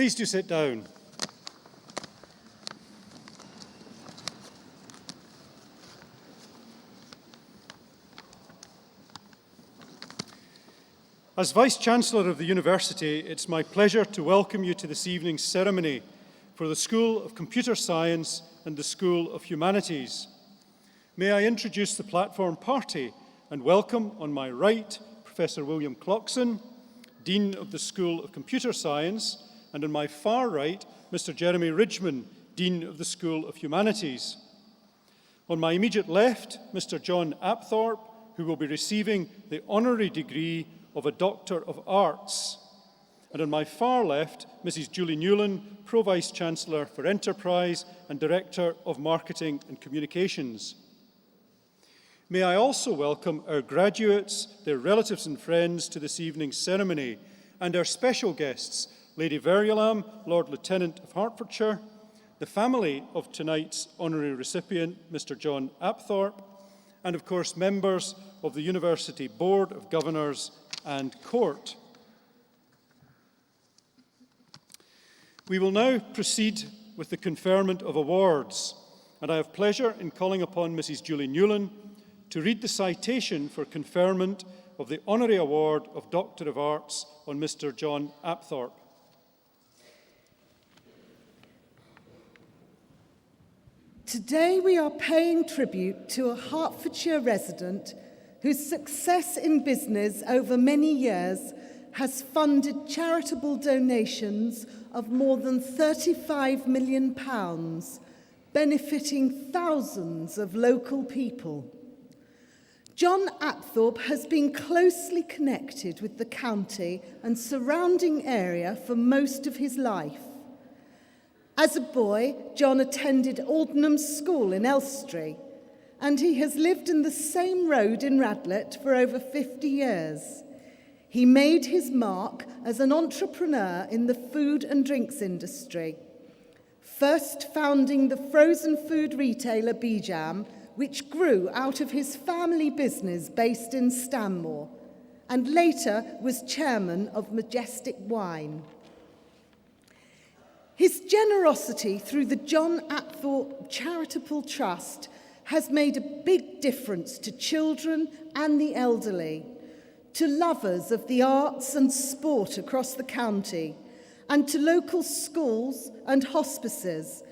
Please do sit down. As Vice-Chancellor of the University, it's my pleasure to welcome you to this evening's ceremony for the School of Computer Science and the School of Humanities. May I introduce the platform party and welcome on my right Professor William Clockson, Dean of the School of Computer Science, and on my far right Mr. Jeremy Ridgman, Dean of the School of Humanities. On my immediate left, Mr. John Apthorpe, who will be receiving the honorary degree of a Doctor of Arts. And on my far left, Mrs. Julie Newland, Pro-Vice-Chancellor for Enterprise and Director of Marketing and Communications. May I also welcome our graduates, their relatives and friends to this evening's ceremony, and our special guests, Lady Verulam, Lord Lieutenant of Hertfordshire, the family of tonight's honorary recipient, Mr. John Apthorpe, and of course members of the University Board of Governors and Court. We will now proceed with the conferment of awards, and I have pleasure in calling upon Mrs. Julie Newland to read the citation for conferment of the Honorary Award of Doctor of Arts on Mr. John Apthorpe. Today we are paying tribute to a Hertfordshire resident whose success in business over many years has funded charitable donations of more than £35 million, benefiting thousands of local people. John Apthorpe has been closely connected with the county and surrounding area for most of his life. As a boy, John attended Aldenham School in Elstree, and he has lived in the same road in Radlett for over 50 years. He made his mark as an entrepreneur in the food and drinks industry, first founding the frozen food retailer Bijam, which grew out of his family business based in Stanmore, and later was chairman of Majestic Wine. His generosity through the John Apthorpe Charitable Trust has made a big difference to children and the elderly, to lovers of the arts and sport across the county, and to local schools and hospices,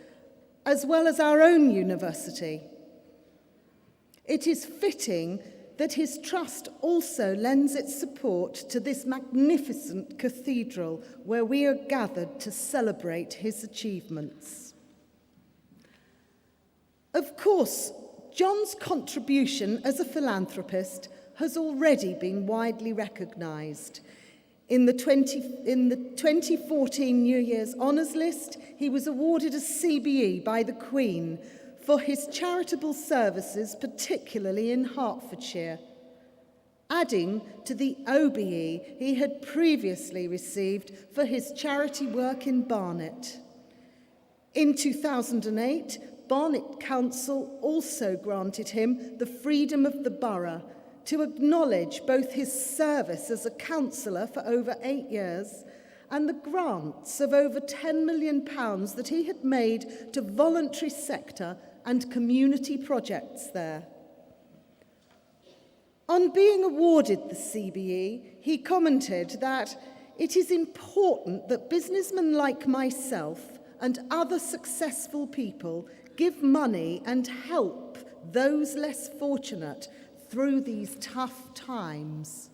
as well as our own university. It is fitting that his trust also lends its support to this magnificent cathedral where we are gathered to celebrate his achievements. Of course, John's contribution as a philanthropist has already been widely recognised. In the 2014 New Year's Honours List, he was awarded a CBE by the Queen for his charitable services, particularly in Hertfordshire, adding to the OBE he had previously received for his charity work in Barnet. In 2008, Barnet Council also granted him the Freedom of the Borough to acknowledge both his service as a councillor for over 8 years and the grants of over £10 million that he had made to voluntary sector and community projects there. On being awarded the CBE, he commented that it is important that businessmen like myself and other successful people give money and help those less fortunate through these tough times.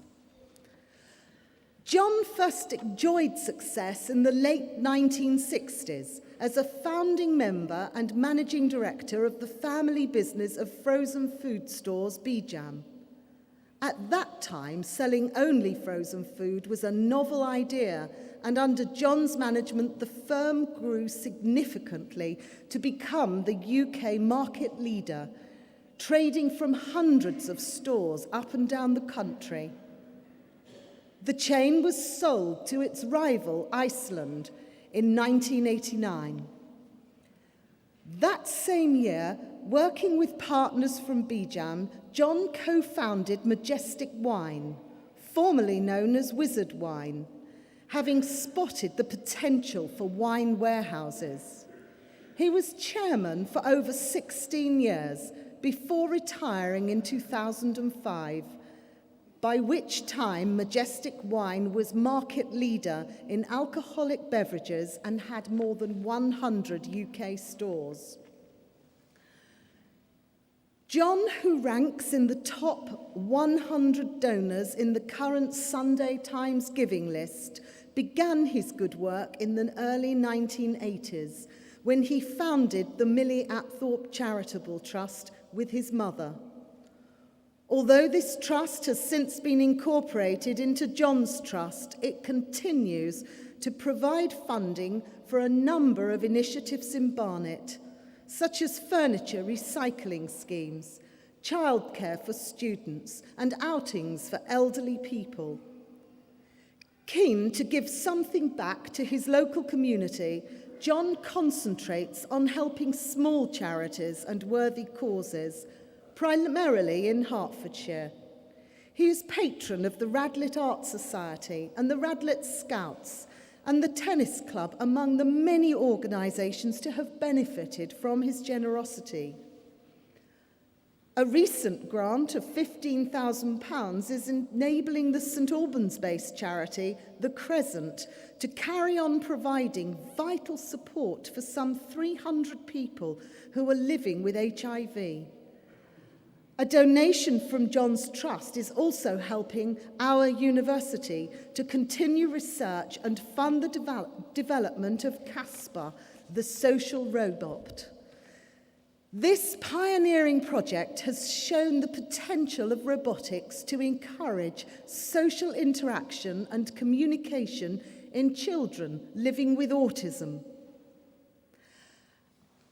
John first enjoyed success in the late 1960s as a founding member and managing director of the family business of frozen food stores Bijam. At that time, selling only frozen food was a novel idea, and under John's management, the firm grew significantly to become the UK market leader, trading from hundreds of stores up and down the country. The chain was sold to its rival, Iceland, in 1989. That same year, working with partners from Bijam, John co-founded Majestic Wine, formerly known as Wizard Wine, having spotted the potential for wine warehouses. He was chairman for over 16 years before retiring in 2005, by which time Majestic Wine was market leader in alcoholic beverages and had more than 100 UK stores. John, who ranks in the top 100 donors in the current Sunday Times giving list, began his good work in the early 1980s when he founded the Millie Apthorpe Charitable Trust with his mother. Although this trust has since been incorporated into John's Trust, it continues to provide funding for a number of initiatives in Barnet, such as furniture recycling schemes, childcare for students, and outings for elderly people. Keen to give something back to his local community, John concentrates on helping small charities and worthy causes, primarily in Hertfordshire. He is patron of the Radlett Art Society and the Radlett Scouts and the Tennis Club, among the many organisations to have benefited from his generosity. A recent grant of £15,000 is enabling the St Albans-based charity, The Crescent, to carry on providing vital support for some 300 people who are living with HIV. A donation from John's Trust is also helping our university to continue research and fund the development of Casper, the social robot. This pioneering project has shown the potential of robotics to encourage social interaction and communication in children living with autism.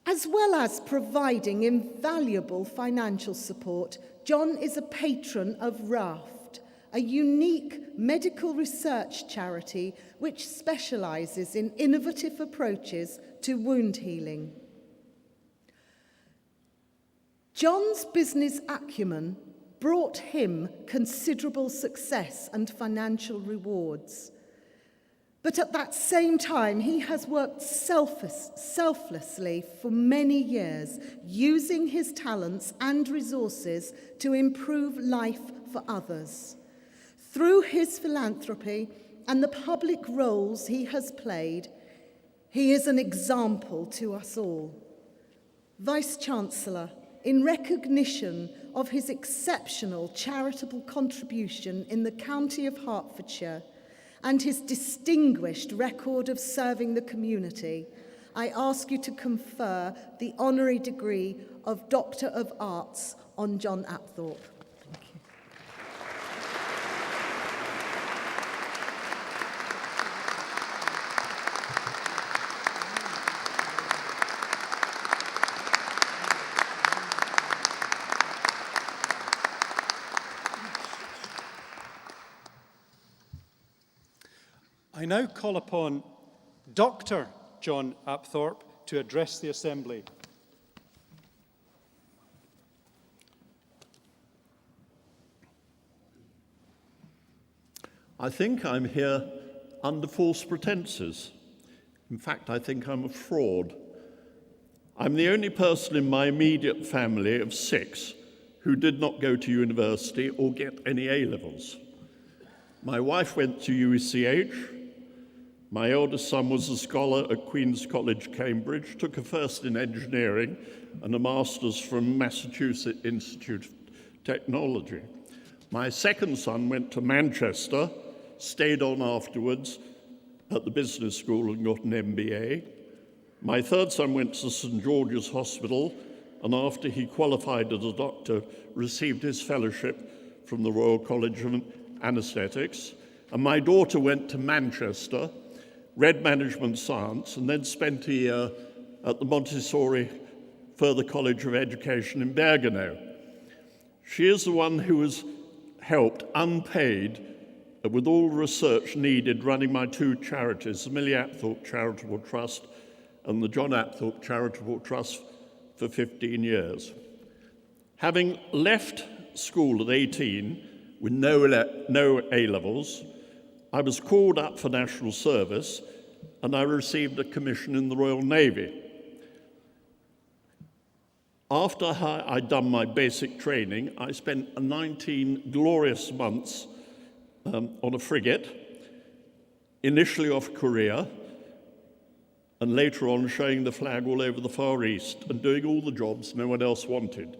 As well as providing invaluable financial support, John is a patron of RAFT, a unique medical research charity which specialises in innovative approaches to wound healing. John's business acumen brought him considerable success and financial rewards. But at that same time, he has worked selflessly for many years, using his talents and resources to improve life for others. Through his philanthropy and the public roles he has played, he is an example to us all. Vice-Chancellor, in recognition of his exceptional charitable contribution in the county of Hertfordshire, and his distinguished record of serving the community, I ask you to confer the honorary degree of Doctor of Arts on John Apthorpe. Thank you. I now call upon Dr. John Apthorpe to address the Assembly. I think I'm here under false pretenses. In fact, I think I'm a fraud. I'm the only person in my immediate family of 6 who did not go to university or get any A-levels. My wife went to UCH. My eldest son was a scholar at Queen's College, Cambridge, took a first in engineering and a master's from Massachusetts Institute of Technology. My second son went to Manchester, stayed on afterwards at the business school and got an MBA. My third son went to St George's Hospital and after he qualified as a doctor, received his fellowship from the Royal College of Anaesthetics. And my daughter went to Manchester, read management science, and then spent a year at the Montessori Further College of Education in Bergamo. She is the one who has helped, unpaid, with all the research needed, running my 2 charities, the Millie Apthorpe Charitable Trust and the John Apthorpe Charitable Trust, for 15 years. Having left school at 18 with no A-levels, I was called up for national service and I received a commission in the Royal Navy. After I'd done my basic training, I spent 19 glorious months on a frigate, initially off Korea, and later on showing the flag all over the Far East and doing all the jobs no one else wanted,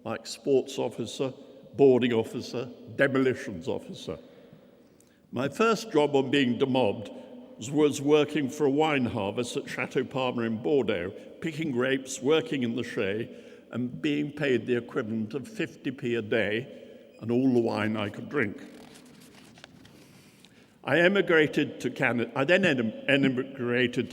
like sports officer, boarding officer, demolitions officer. My first job on being demobbed was working for a wine harvest at Chateau Palmer in Bordeaux, picking grapes, working in the shea, and being paid the equivalent of 50p a day and all the wine I could drink. I then emigrated to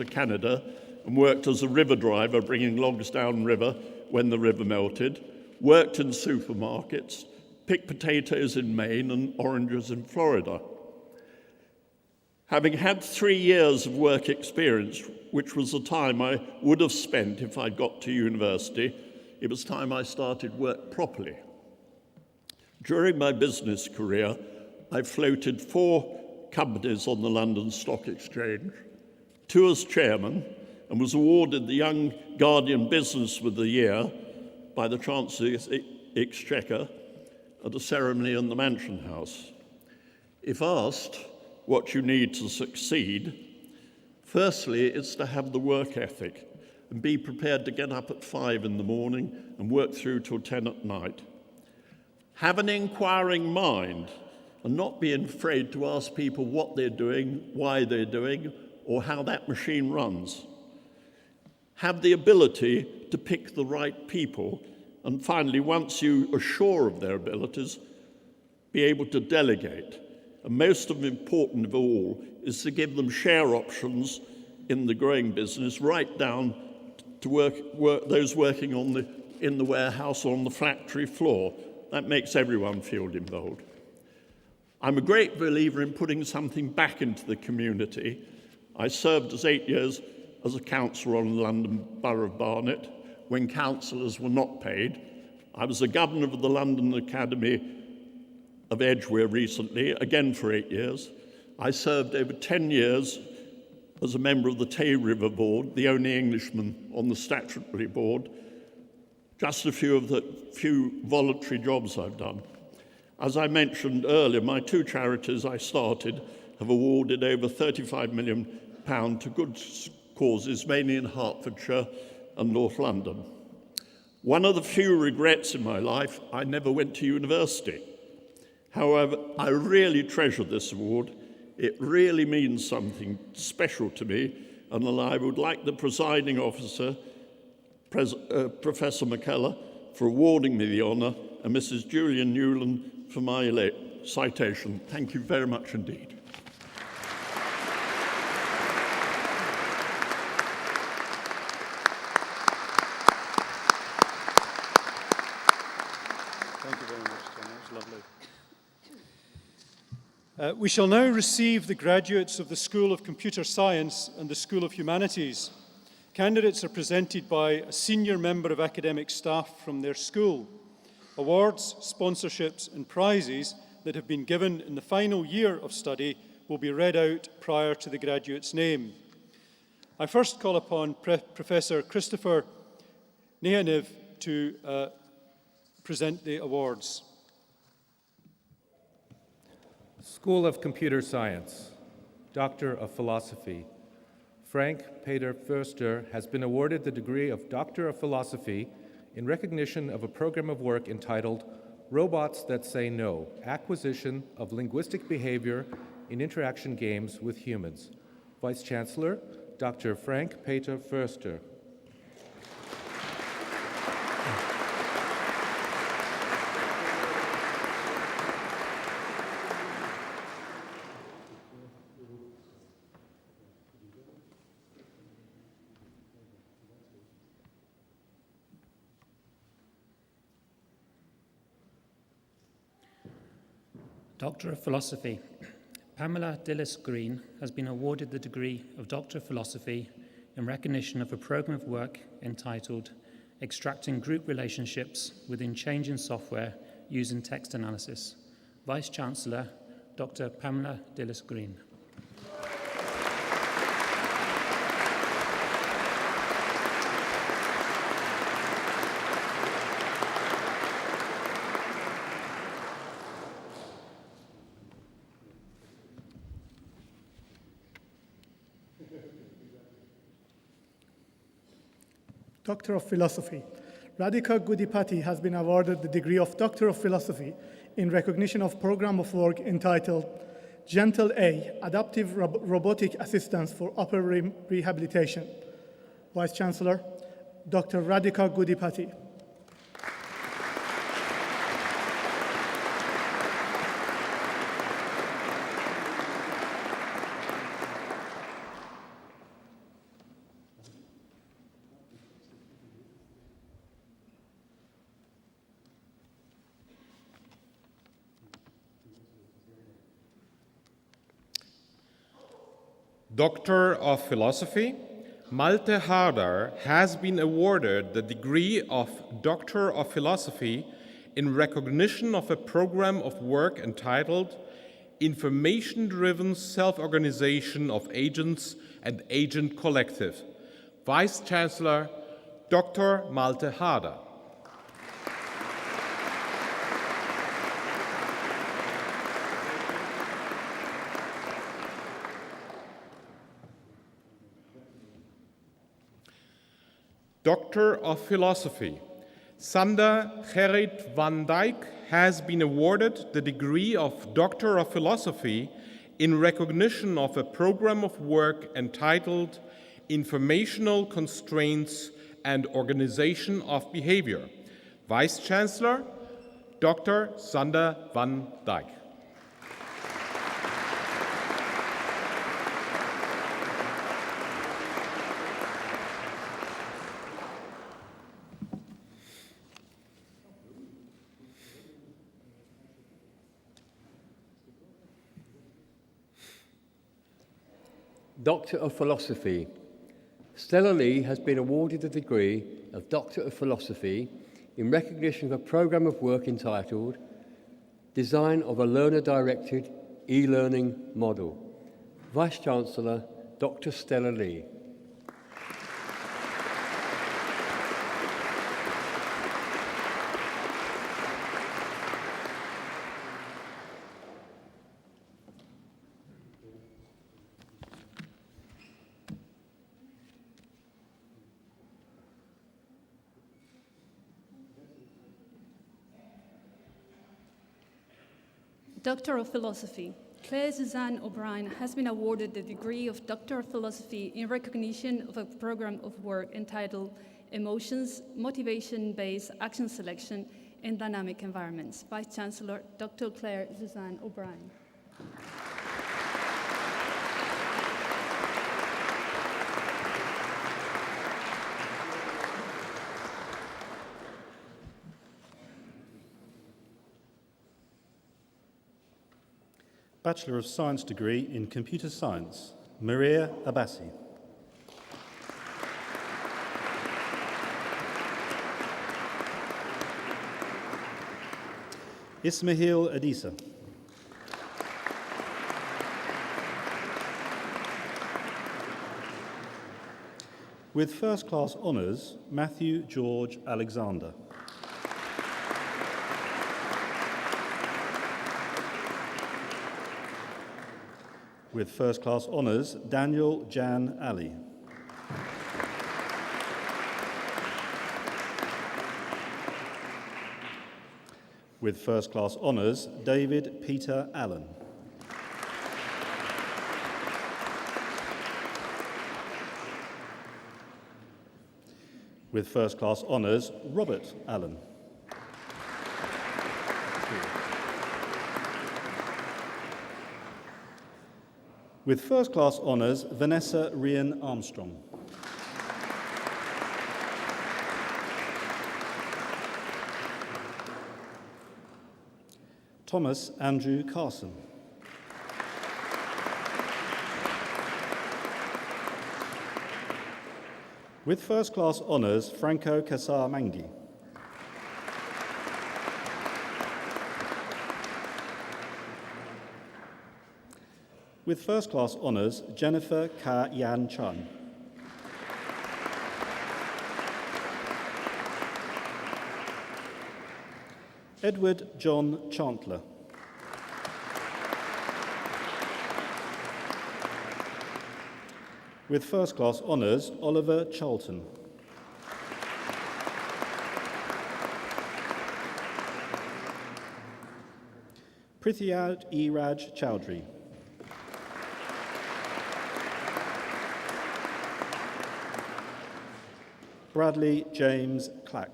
Canada and worked as a river driver, bringing logs down river when the river melted, worked in supermarkets, picked potatoes in Maine and oranges in Florida. Having had 3 years of work experience, which was the time I would have spent if I'd got to university, it was time I started work properly. During my business career, I floated 4 companies on the London Stock Exchange, 2 as chairman, and was awarded the Young Guardian Business of the Year by the Chancellor's Exchequer at a ceremony in the Mansion House. If asked what you need to succeed, firstly, it's to have the work ethic and be prepared to get up at 5 in the morning and work through till 10 at night. Have an inquiring mind and not be afraid to ask people what they're doing, why they're doing, or how that machine runs. Have the ability to pick the right people, and finally, once you are sure of their abilities, be able to delegate. And most important of all is to give them share options in the growing business, right down to those working in the warehouse or on the factory floor. That makes everyone feel involved. I'm a great believer in putting something back into the community. I served as 8 years as a councillor on the London Borough of Barnet when councillors were not paid. I was the governor of the London Academy of Edgware recently, again for 8 years. I served over 10 years as a member of the Tay River Board, the only Englishman on the statutory board. Just a few of the few voluntary jobs I've done. As I mentioned earlier, my 2 charities I started have awarded over £35 million to good causes, mainly in Hertfordshire and North London. One of the few regrets in my life, I never went to university. However, I really treasure this award. It really means something special to me, and I would like the presiding officer, Professor McKellar, for awarding me the honour, and Mrs. Julian Newland for my citation. Thank you very much indeed. Thank you very much, Tom. That was lovely. We shall now receive the graduates of the School of Computer Science and the School of Humanities. Candidates are presented by a senior member of academic staff from their school. Awards, sponsorships and prizes that have been given in the final year of study will be read out prior to the graduate's name. I first call upon Professor Christopher Nehanev to present the awards. School of Computer Science, Doctor of Philosophy. Frank Peter Förster has been awarded the degree of Doctor of Philosophy in recognition of a program of work entitled Robots That Say No, Acquisition of Linguistic Behavior in Interaction Games with Humans. Vice Chancellor, Dr. Frank Peter Förster. Doctor of Philosophy. Pamela Dillis-Green has been awarded the degree of Doctor of Philosophy in recognition of a program of work entitled Extracting Group Relationships Within Change in Software Using Text Analysis. Vice Chancellor, Dr. Pamela Dillis-Green. Doctor of Philosophy. Radhika Gudipati has been awarded the degree of Doctor of Philosophy in recognition of program of work entitled Gentle A, Adaptive Robotic Assistance for Upper Limb Rehabilitation. Vice Chancellor, Dr. Radhika Gudipati. Doctor of Philosophy, Malte Harder has been awarded the degree of Doctor of Philosophy in recognition of a program of work entitled Information-Driven Self-Organization of Agents and Agent Collective. Vice Chancellor, Dr. Malte Harder. Doctor of Philosophy, Sander Gerrit van Dijk has been awarded the degree of Doctor of Philosophy in recognition of a program of work entitled Informational Constraints and Organization of Behavior. Vice Chancellor, Dr. Sander van Dijk. Doctor of Philosophy. Stella Lee has been awarded the degree of Doctor of Philosophy in recognition of a program of work entitled Design of a Learner-Directed E-Learning Model. Vice Chancellor, Dr. Stella Lee. Doctor of Philosophy. Claire Suzanne O'Brien has been awarded the degree of Doctor of Philosophy in recognition of a program of work entitled Emotions, Motivation-Based Action Selection in Dynamic Environments. Vice Chancellor, Dr. Claire Suzanne O'Brien. Bachelor of Science degree in Computer Science, Maria Abbasi. Ismail Adisa. With first class honours, Matthew George Alexander. With first class honours, Daniel Jan Ali. With first class honours, David Peter Allen. With first class honours, Robert Allen. With first class honours, Vanessa Rian Armstrong. Thomas Andrew Carson. With first class honours, Franco Casamangi. With first class honours, Jennifer Ka Yan Chun. Edward John Chantler. With first class honours, Oliver Charlton. Prithiyad E. Raj Chowdhury. Bradley James Clack.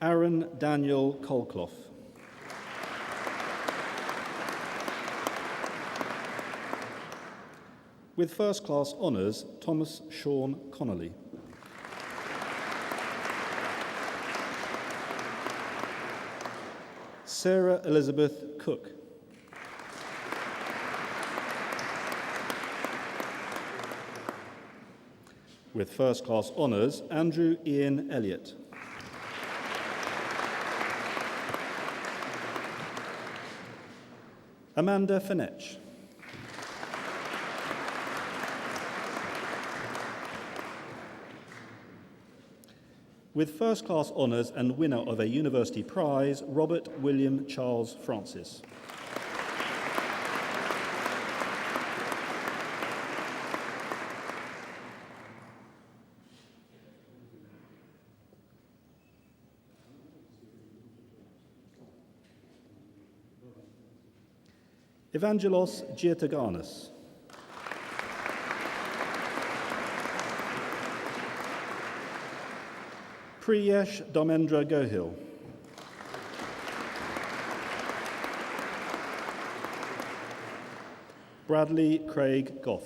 Aaron Daniel Colclough. With first class honours, Thomas Sean Connolly. Sarah Elizabeth Cook. With first class honours, Andrew Ian Elliott. Amanda Fenech. With first class honours and winner of a university prize, Robert William Charles Francis. Evangelos Giataganis. Priyesh Dharmendra Gohil. Bradley Craig Goff.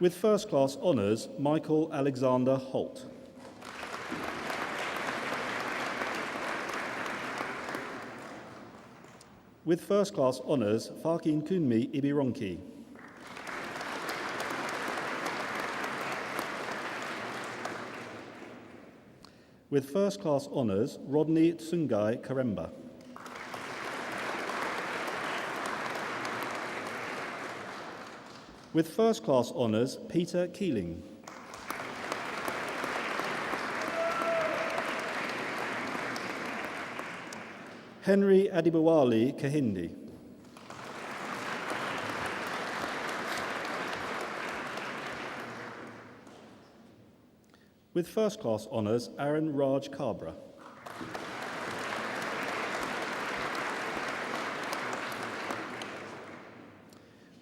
With first class honours, Michael Alexander Holt. With first class honours, Farkin Kunmi Ibironki. With first class honours, Rodney Tsungai Karemba. With first class honours, Peter Keeling. Henry Adibawali Kahindi. With first class honours, Aaron Raj Kabra.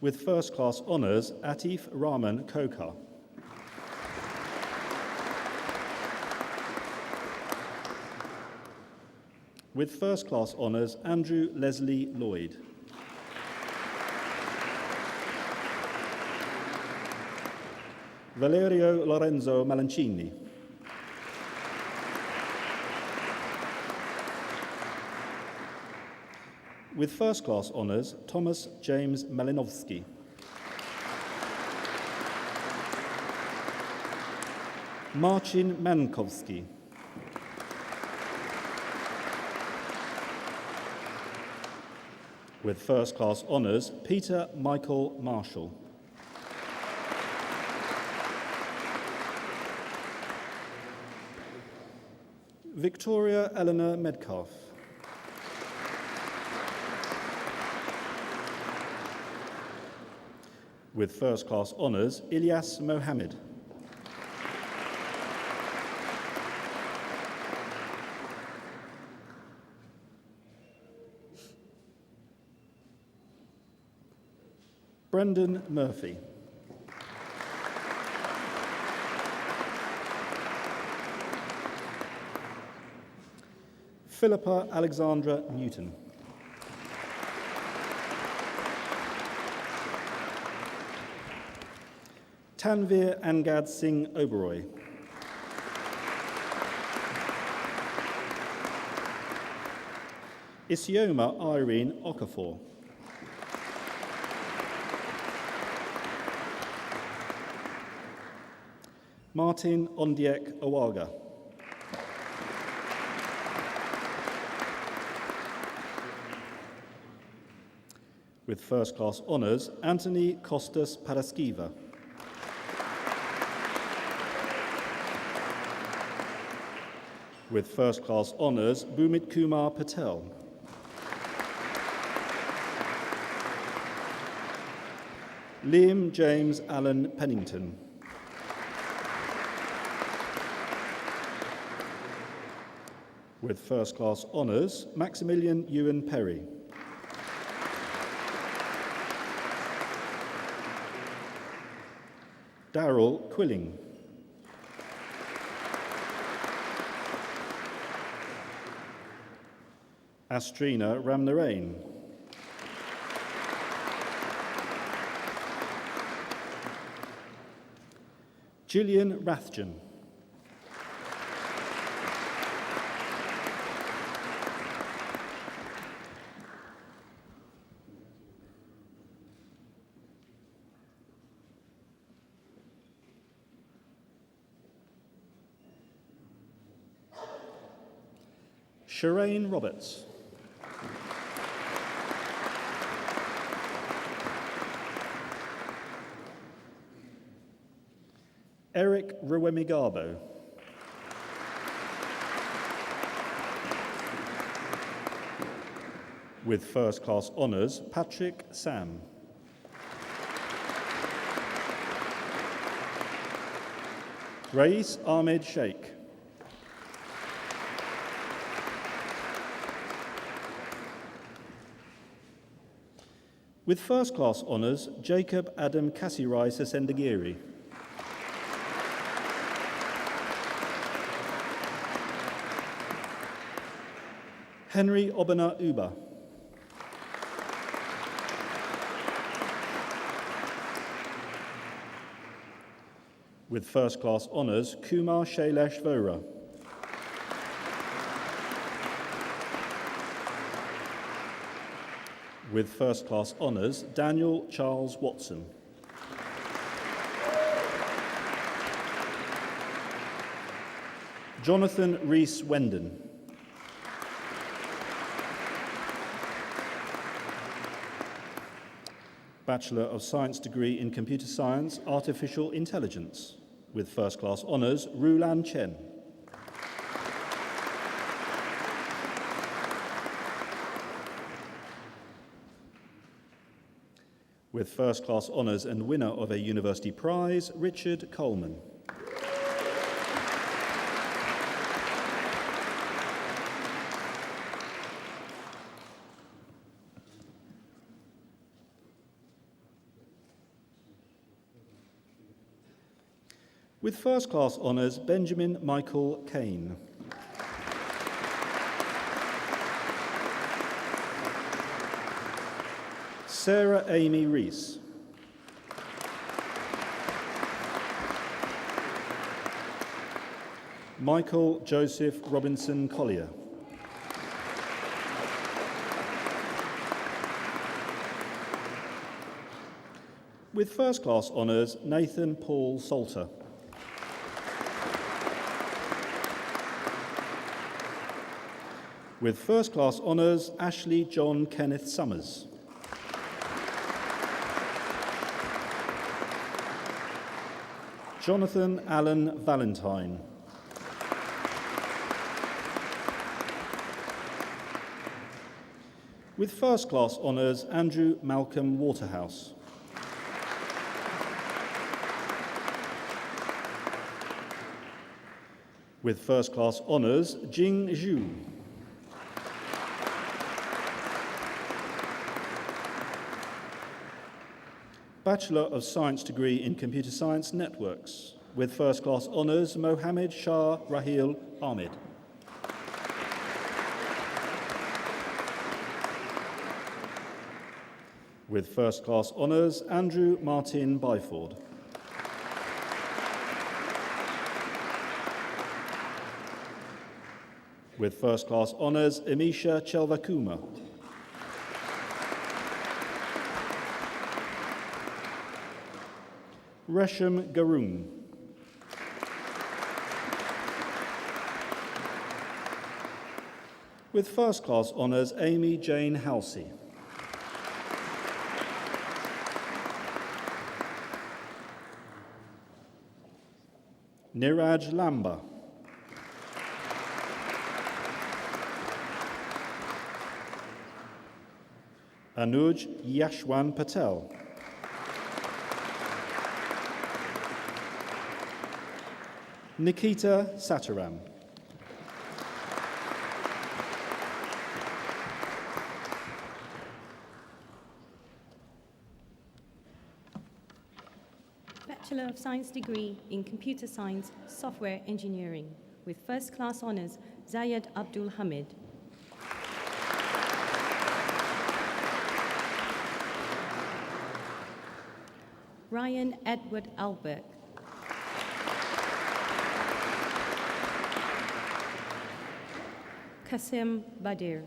With first class honours, Atif Rahman Kokar. With first class honours, Andrew Leslie Lloyd. Valerio Lorenzo Malancini. With first class honours, Thomas James Malinovsky. Marcin Mankowski. With first class honours, Peter Michael Marshall. Victoria Eleanor Medcalf. With first class honours, Ilyas Mohammed. Brendan Murphy. Philippa Alexandra Newton. Tanvir Angad Singh Oberoi. Isioma Irene Okafor. Martin Ondiek Awaga. With first class honours, Anthony Costas Paraskiva. With first class honours, Bhumit Kumar Patel. Liam James Allen Pennington. With first class honours, Maximilian Ewan Perry. Darryl Quilling. Astrina Ramnarain. Gillian Rathjen. Shireen Roberts. Eric Ruwemigabo. With first class honours, Patrick Sam. Rais Ahmed Sheikh. With first class honours, Jacob Adam Kasirai Sesendagiri. Henry Obana Uba. With first class honours, Kumar Shailesh Vora. With first class honours, Daniel Charles Watson. Jonathan Rees Wendon. Bachelor of Science degree in Computer Science, Artificial Intelligence. With first class honours, Rulan Chen. With first class honours and winner of a university prize, Richard Coleman. With first class honours, Benjamin Michael Kane. Sarah Amy Rees. Michael Joseph Robinson Collier. With first class honours, Nathan Paul Salter. With first class honours, Ashley John Kenneth Summers. Jonathan Allen Valentine. With first class honours, Andrew Malcolm Waterhouse. With first class honours, Jing Zhu. Bachelor of Science degree in Computer Science Networks. With first class honours, Mohammed Shah Rahil Ahmed. With first class honours, Andrew Martin Byford. With first class honours, Amisha Chelvakuma. Resham Garoon. With first class honours, Amy Jane Halsey. Niraj Lamba. Anuj Yashwan Patel. Nikita Sataram. Bachelor of Science degree in Computer Science, Software Engineering, with first class honours, Zayed Abdul Hamid. Ryan Edward Albert. Qasim Badir.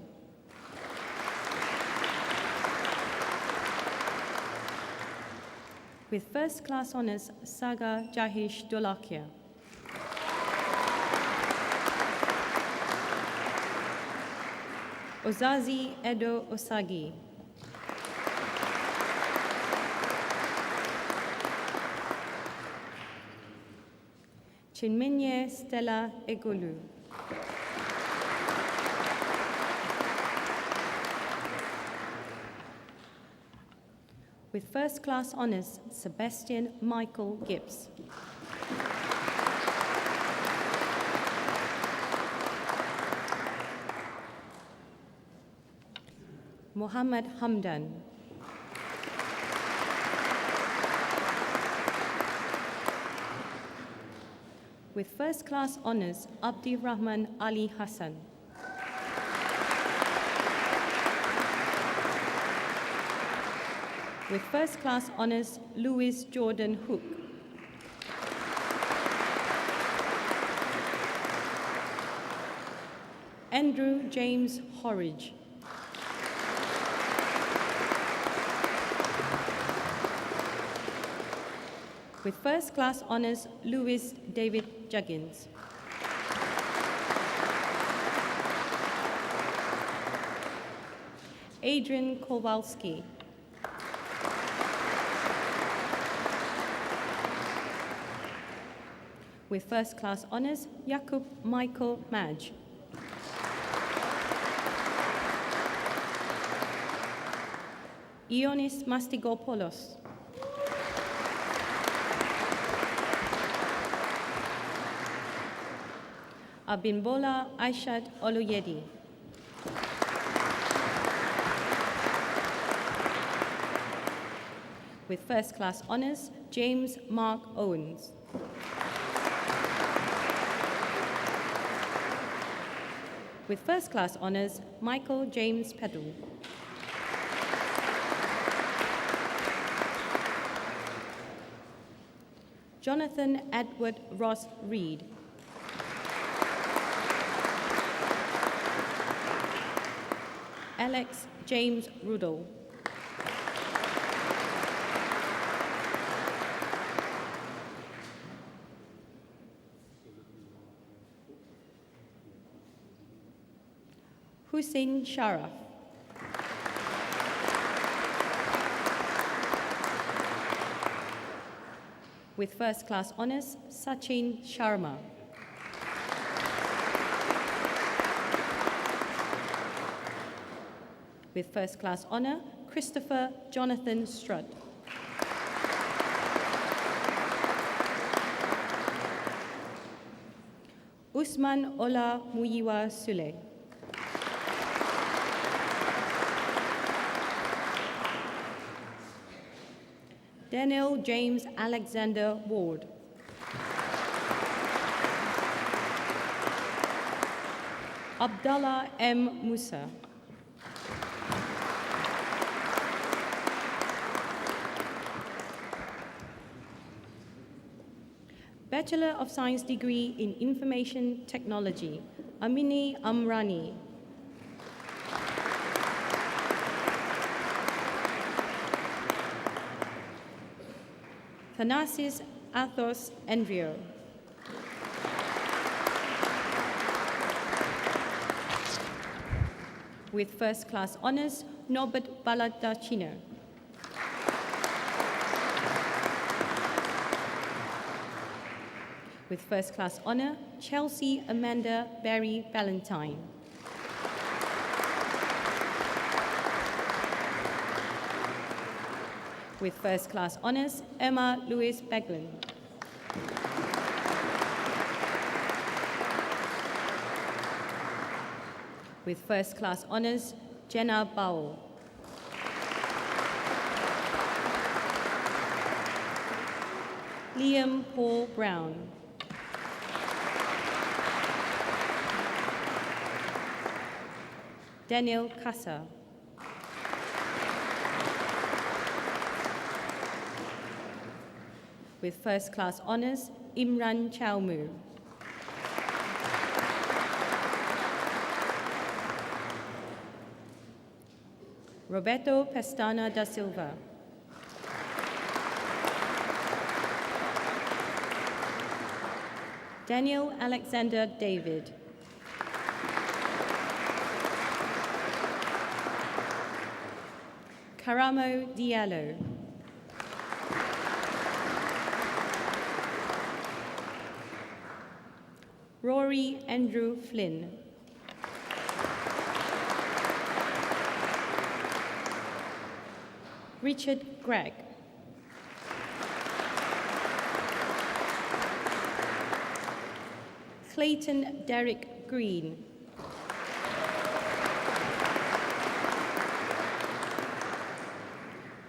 With first class honours, Saga Jahish Dolakia. Ozazi Edo Osagi. Chinmenye Stella Egolu. With first class honours, Sebastian Michael Gibbs. Mohammed Hamdan. With first class honours, Abdi Rahman Ali Hassan. With first class honours, Louis Jordan Hook. Andrew James Horridge. With first class honours, Louis David Juggins. Adrian Kowalski. With first class honours, Jakub Michael Madge. Ionis Mastigopoulos. Abimbola Aishat Oluyedi. With first class honours, James Mark Owens. With first class honours, Michael James Peddle. Jonathan Edward Ross Reed. Alex James Rudall. Hussein Sharaf. With first class honours, Sachin Sharma. With first class honour, Christopher Jonathan Strutt. Usman Ola Muyiwa Sule. Daniel James Alexander Ward. Abdallah M. Musa. Bachelor of Science degree in Information Technology, Amini Amrani. Thanasis Athos Envio. With first class honours, Norbert Balladacino. With first class honour, Chelsea Amanda Berry Valentine. With first class honours, Emma Louise Beglin. With first class honours, Jenna Bowell. Liam Paul Brown. Daniel Casa. With first class honours, Imran Chaumu. Roberto Pestana da Silva. Daniel Alexander David. Karamo Diallo. Rory Andrew Flynn. Richard Gregg. Clayton Derek Green.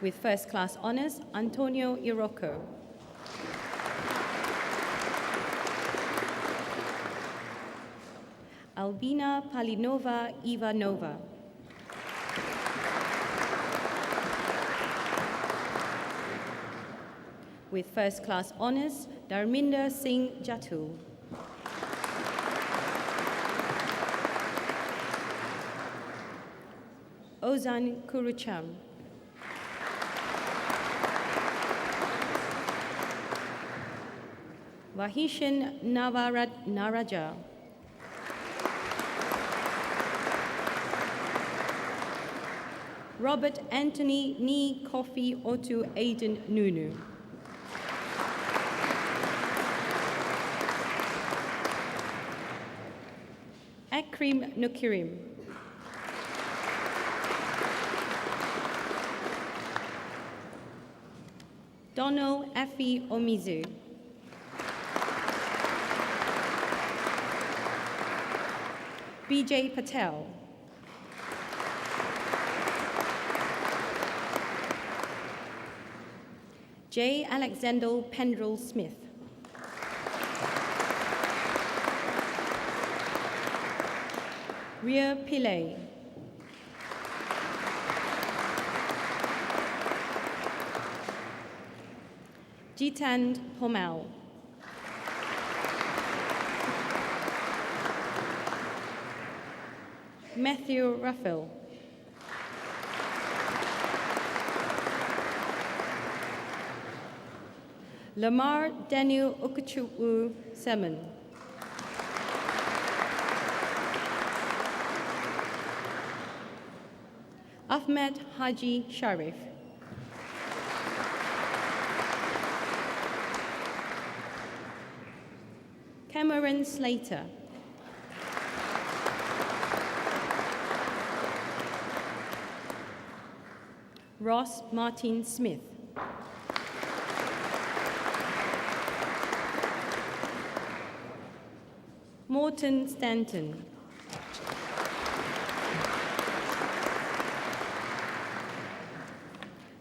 With first class honours, Antonio Irocco. Albina Palinova Ivanova. With first class honours, Dharminder Singh Jatul. Ozan Kurucham. Vahishan Navarat Naraja. Robert Anthony Ni Kofi Otu Aiden Nunu. Akrim Nukirim. Donald Afi Omizu. BJ Patel. J. Alexander Pendrell Smith. Ria Pillay. Jitand Pomal. Matthew Raphael. Lamar Daniel Okuchuwu Semen. Ahmed Haji Sharif. Cameron Slater. Ross Martin Smith. Morton Stanton.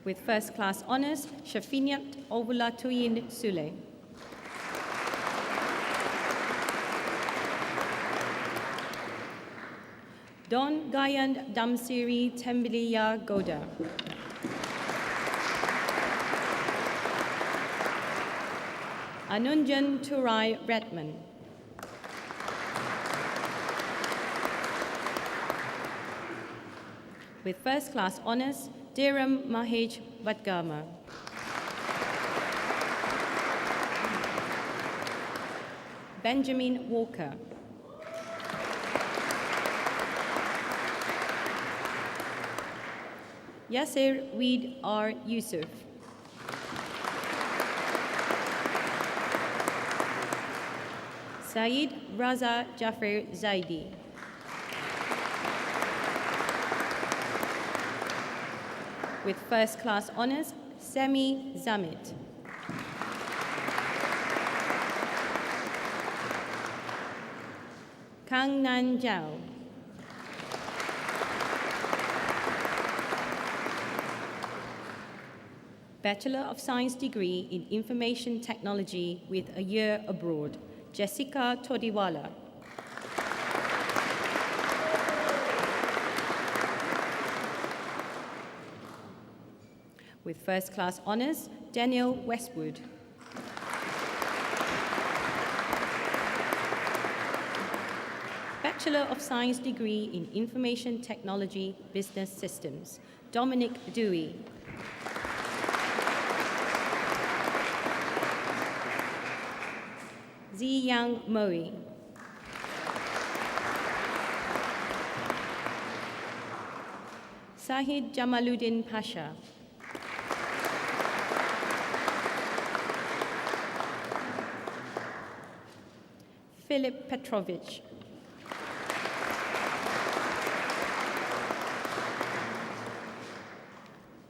With first class honours, Shafiniat Ovulatuyin Sule. Don Gayand Damsiri Tembiliya Goda. Anunjan Turai Redman. With first class honours, Dhiram Mahesh Vadgama. Benjamin Walker. Yasser Weed R. Yusuf. Saeed Raza Jaffer Zaidi. With first class honors, Semi Zamit. Kang Nan Jiao. Bachelor of Science degree in Information Technology with a year abroad, Jessica Todiwala. With first class honors, Daniel Westwood. Bachelor of Science degree in Information Technology Business Systems, Dominic Dewey. Ziyang Moe. Sahid Jamaluddin Pasha. Philip Petrovich.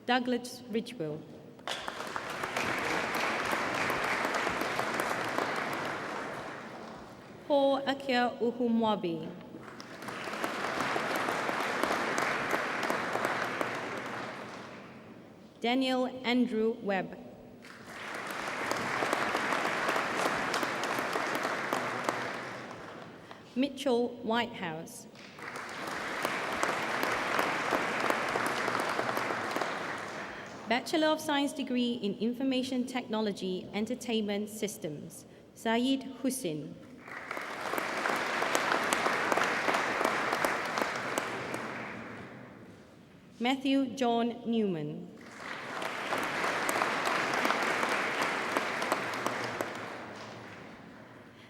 Douglas Ridgewell. Paul Akia Uhumwabi. Daniel Andrew Webb. Mitchell Whitehouse. Bachelor of Science degree in Information Technology Entertainment Systems, Saeed Hussein. Matthew John Newman.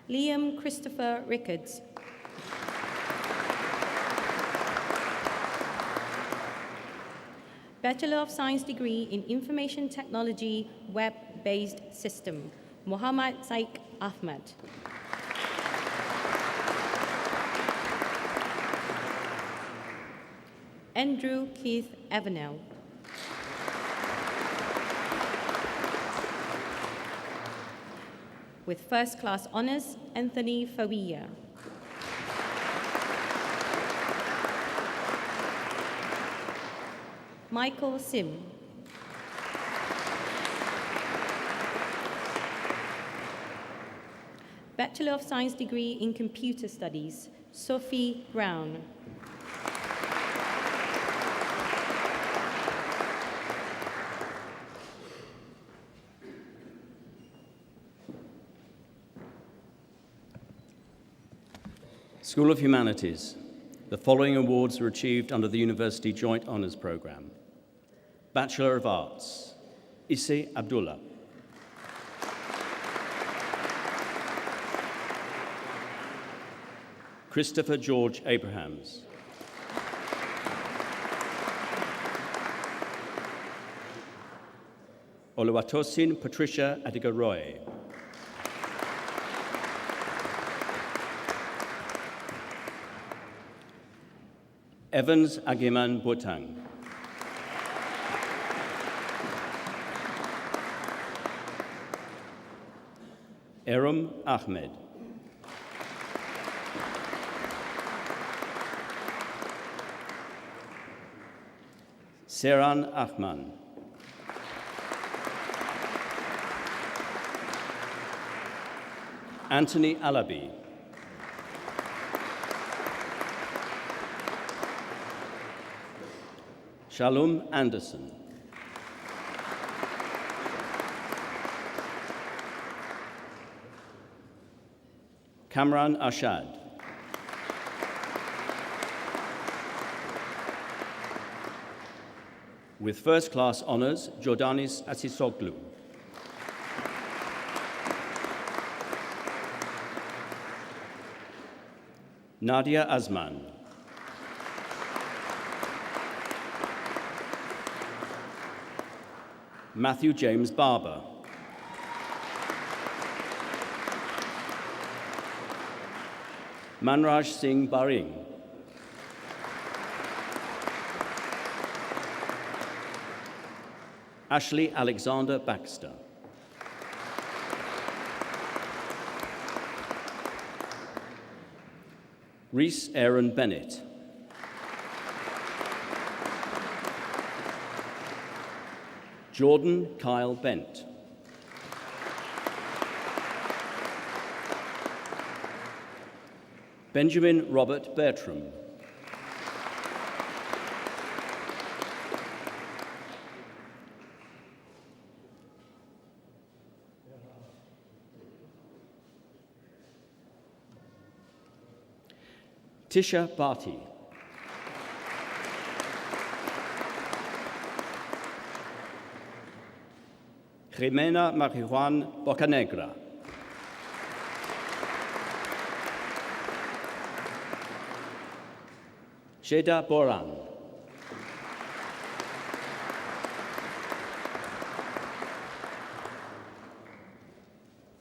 Liam Christopher Rickards. Bachelor of Science degree in Information Technology Web-Based System, Muhammad Saik Ahmad. Andrew Keith Avenel. With first class honors, Anthony Fawia. Michael Sim. Bachelor of Science degree in Computer Studies, Sophie Brown. School of Humanities. The following awards were achieved under the University Joint Honours Programme. Bachelor of Arts, Isse Abdullah. Christopher George Abrahams. Oluwatosin Patricia Adigaroy. Evans Agiman Botang. Erum Ahmed. Seran Ahman. Anthony Alabi. Shalom Anderson. Kamran Ashad. With first class honours, Jordanis Asisoglu. Nadia Azman. Matthew James Barber. Manraj Singh Baring. Ashley Alexander Baxter. Rhys Aaron Bennett. Jordan Kyle Bent. Benjamin Robert Bertram. Tisha Bhatti. Jimena Marijuan Bocanegra. Sheda Boran.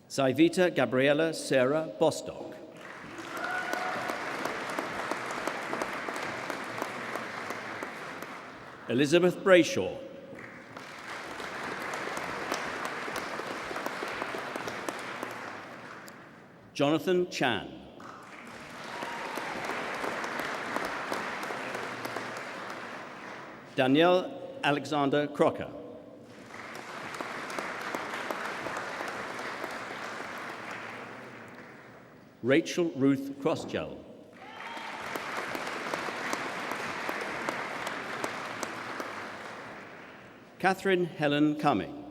Saivita Gabriela Sarah Bostock. Elizabeth Brayshaw. Jonathan Chan. Danielle Alexander Crocker. Rachel Ruth Crossgel. Catherine Helen Cumming.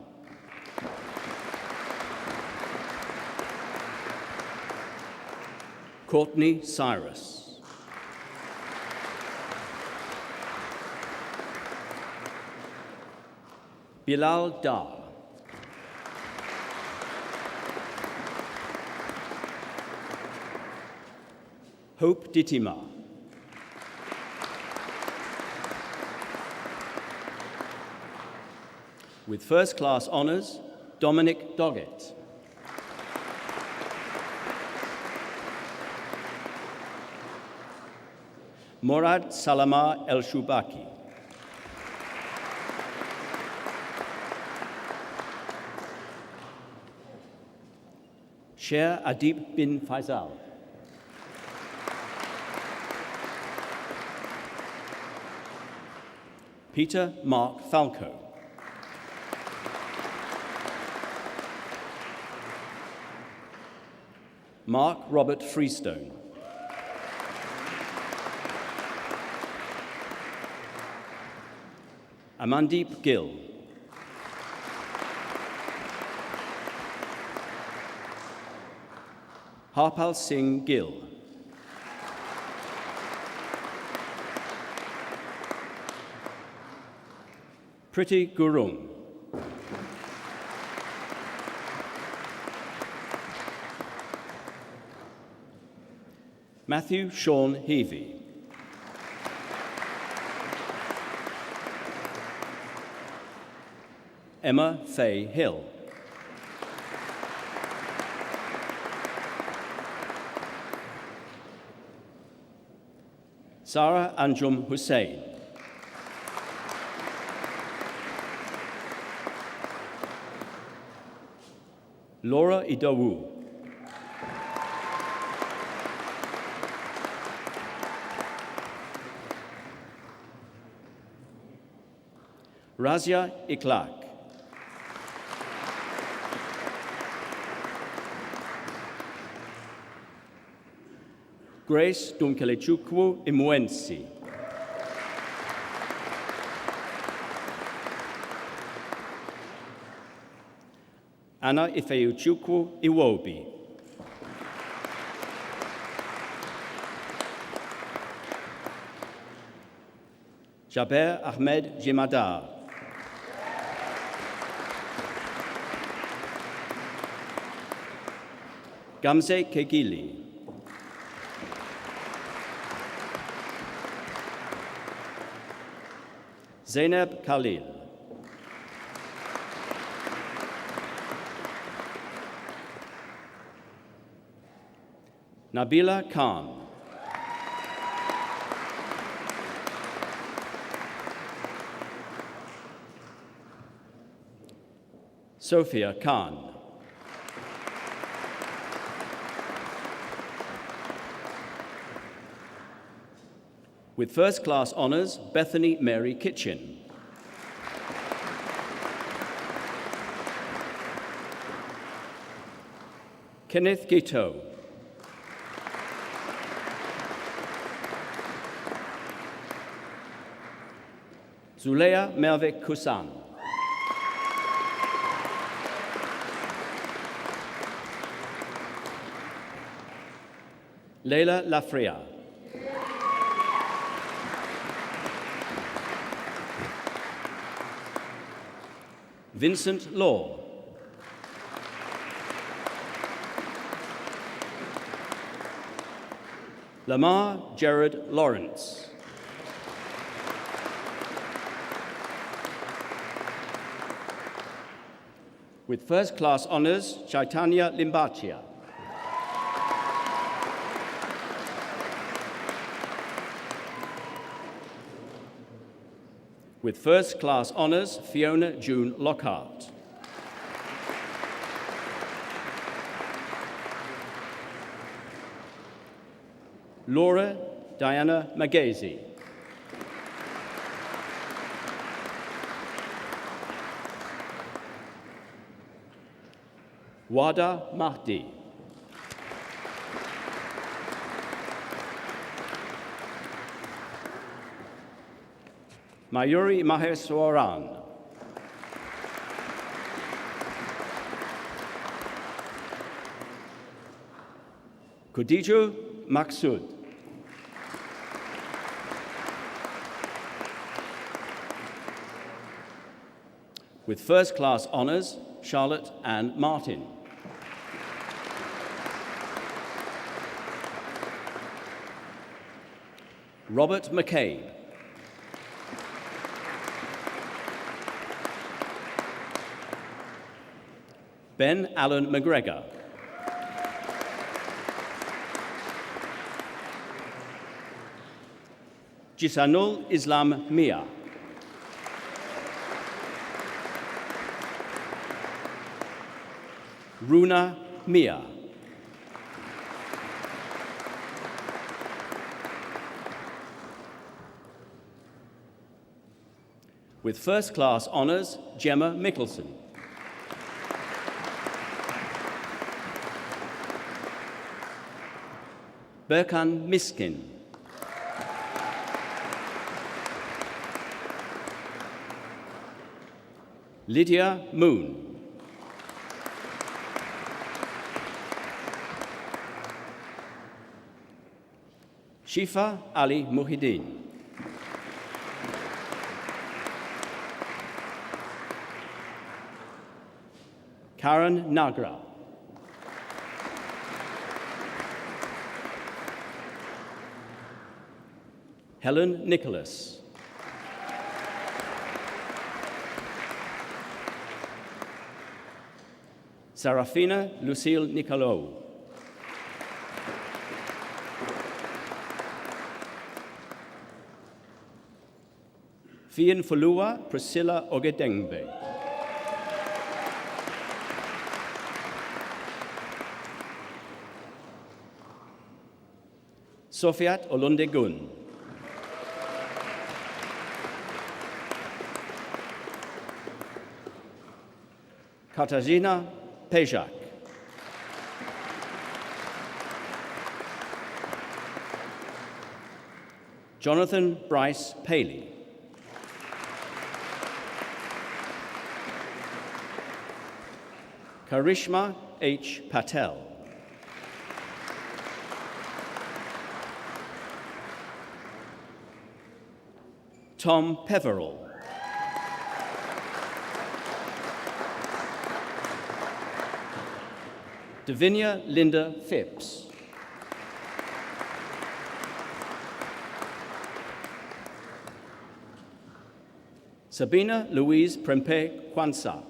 Courtney Cyrus. Bilal Dar. Hope Ditima. With first-class honours, Dominic Doggett. Morad Salama El-Shubaki. Sher Adib bin Faisal. Peter Mark Falco. Mark Robert Freestone. Amandeep Gill. Harpal Singh Gill. Priti Gurung. Matthew Sean Heavey. Emma Faye Hill. Sarah Anjum Hussain. Laura Idawu. Razia Iklak. Grace Dunkelechukwu Imwensi. Anna Ifeyuchukwu Iwobi. Jaber Ahmed Jimadar. Gamze Kegili. Zainab Khalil. Nabila Khan. Sophia Khan. With first class honours, Bethany Mary Kitchen. Kenneth Gito. Zulea Mervek Kusan. Leila Lafria. Vincent Law. Lamar Jared Lawrence. With first class honours, Chaitanya Limbachia. With first class honours, Fiona June Lockhart. Laura Diana Magazi. Wada Mahdi. Mayuri Maheswaran. Khadiju Maksud. With first class honours, Charlotte Ann Martin. Robert McCabe. Ben Allen McGregor. Jisanul Islam Mia. Runa Mia. With first class honours, Gemma Mickelson. Berkan Miskin. Lydia Moon. Shifa Ali Muhyiddin. Karen Nagra. Helen Nicholas. Sarafina Lucille Nicolo. Fian Fulua Priscilla Ogedengbe. Sofiat Olundegun. Katarzyna Pejak. Jonathan Bryce Paley. Karishma H. Patel. Tom Peverell. Davinia Linda Phipps. Sabina Louise Prempe Kwanzaa.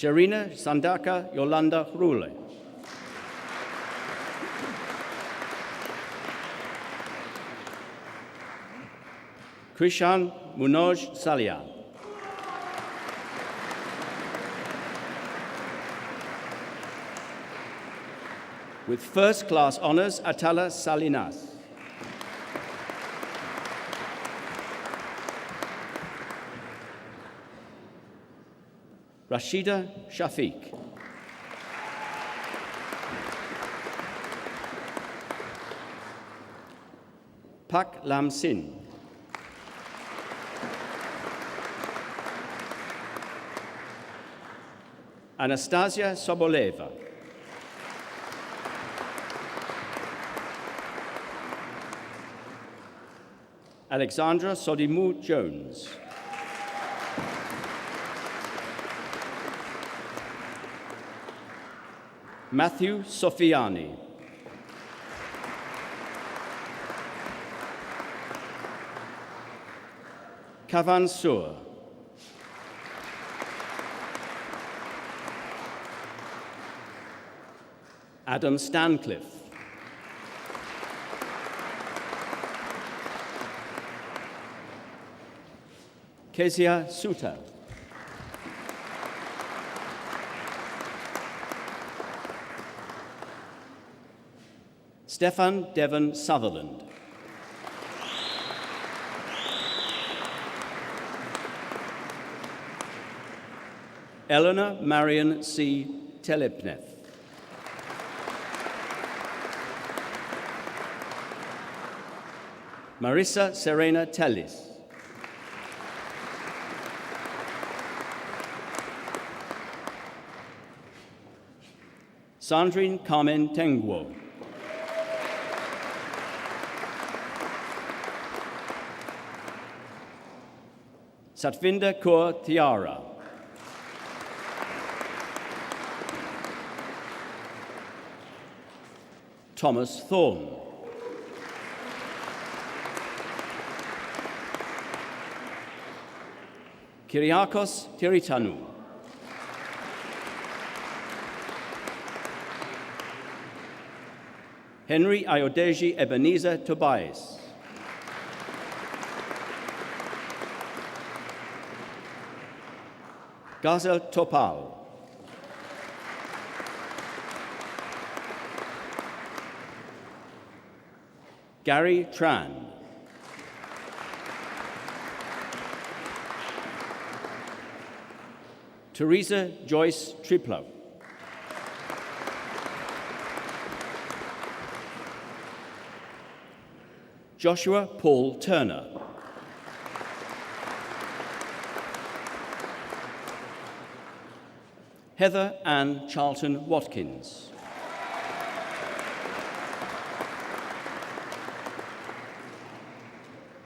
Sherina Sandaka Yolanda Rule. Krishan Munoj Salia. With first class honours, Atala Salinas. Rashida Shafiq. Pak Lam Sin. Anastasia Soboleva. Alexandra Sodimu Jones. Matthew Sofiani. Kavan Sur. Adam Stancliffe. Kezia Suta. Stefan Devon Sutherland. Eleanor Marion C. Telepneth. Marissa Serena Tellis. Sandrine Carmen Tengwo. Satvinder Kaur Tiara. Thomas Thorne. Kyriakos Tiritanu. Henry Ayodeji Ebenezer Tobias. Gazel Topal. Gary Tran. Teresa Joyce Triplo. Joshua Paul Turner. Heather Ann Charlton Watkins.